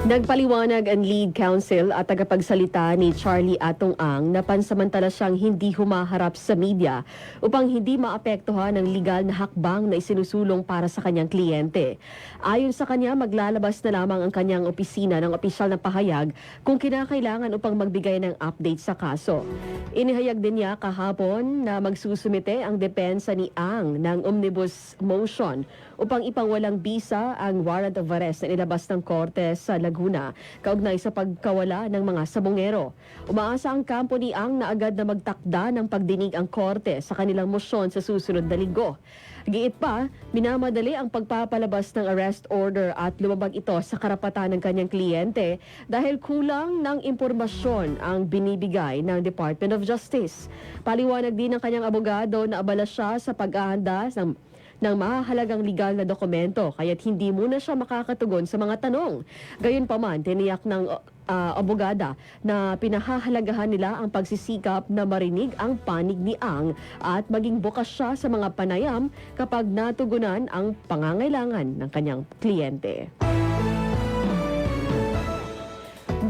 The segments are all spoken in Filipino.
Nagpaliwanag ang lead counsel at tagapagsalita ni Charlie Atong Ang na pansamantala siyang hindi humaharap sa media upang hindi maapektuhan ang legal na hakbang na isinusulong para sa kanyang kliyente. Ayon sa kanya, maglalabas na lamang ang kanyang opisina ng opisyal na pahayag kung kinakailangan upang magbigay ng update sa kaso. Inihayag din niya kahapon na magsusumite ang depensa ni Ang ng omnibus motion upang ipangwalang bisa ang warrant of arrest na ilabas ng korte sa Laguna kaugnay sa pagkawala ng mga sabongero. Umaasa ang kampo ni Ang na agad na magtakda ng pagdinig ang korte sa kanilang mosyon sa susunod na linggo. Giit pa, minamadali ang pagpapalabas ng arrest order at lumabag ito sa karapatan ng kanyang kliyente dahil kulang ng impormasyon ang binibigay ng Department of Justice. Paliwanag din ng kanyang abogado na abala siya sa paghahanda ng mahahalagang legal na dokumento kaya't hindi muna siya makakatugon sa mga tanong. Gayunpaman, tiniyak ng abogada na pinahahalagahan nila ang pagsisikap na marinig ang panig ni Ang at maging bukas siya sa mga panayam kapag natugunan ang pangangailangan ng kanyang kliyente.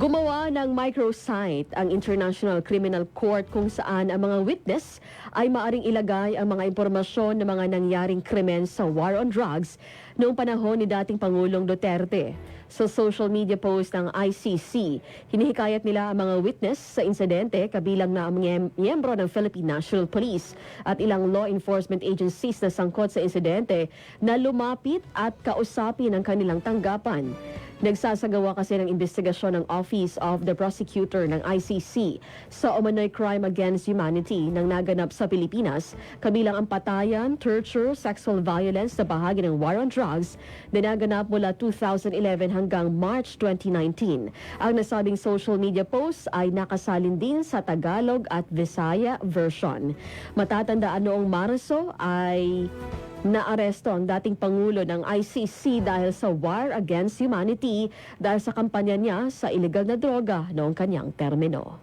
Gumawa ng microsite ang International Criminal Court kung saan ang mga witness ay maaring ilagay ang mga impormasyon ng mga nangyaring krimen sa war on drugs noong panahon ni dating Pangulong Duterte. Sa social media post ng ICC, hinihikayat nila ang mga witness sa insidente kabilang na ang miyembro ng Philippine National Police at ilang law enforcement agencies na sangkot sa insidente na lumapit at kausapin ang kanilang tanggapan. Nagsasagawa kasi ng investigasyon ng Office of the Prosecutor ng ICC sa umano'y crime against humanity nang naganap sa Pilipinas, kabilang ang patayan, torture, sexual violence na bahagi ng war on drugs na naganap mula 2011 hanggang March 2019. Ang nasabing social media post ay nakasalin din sa Tagalog at Visaya version. Matatandaan noong Marso ay naaresto ang dating Pangulo ng ICC dahil sa war against humanity dahil sa kampanya niya sa illegal na droga noong kanyang termino.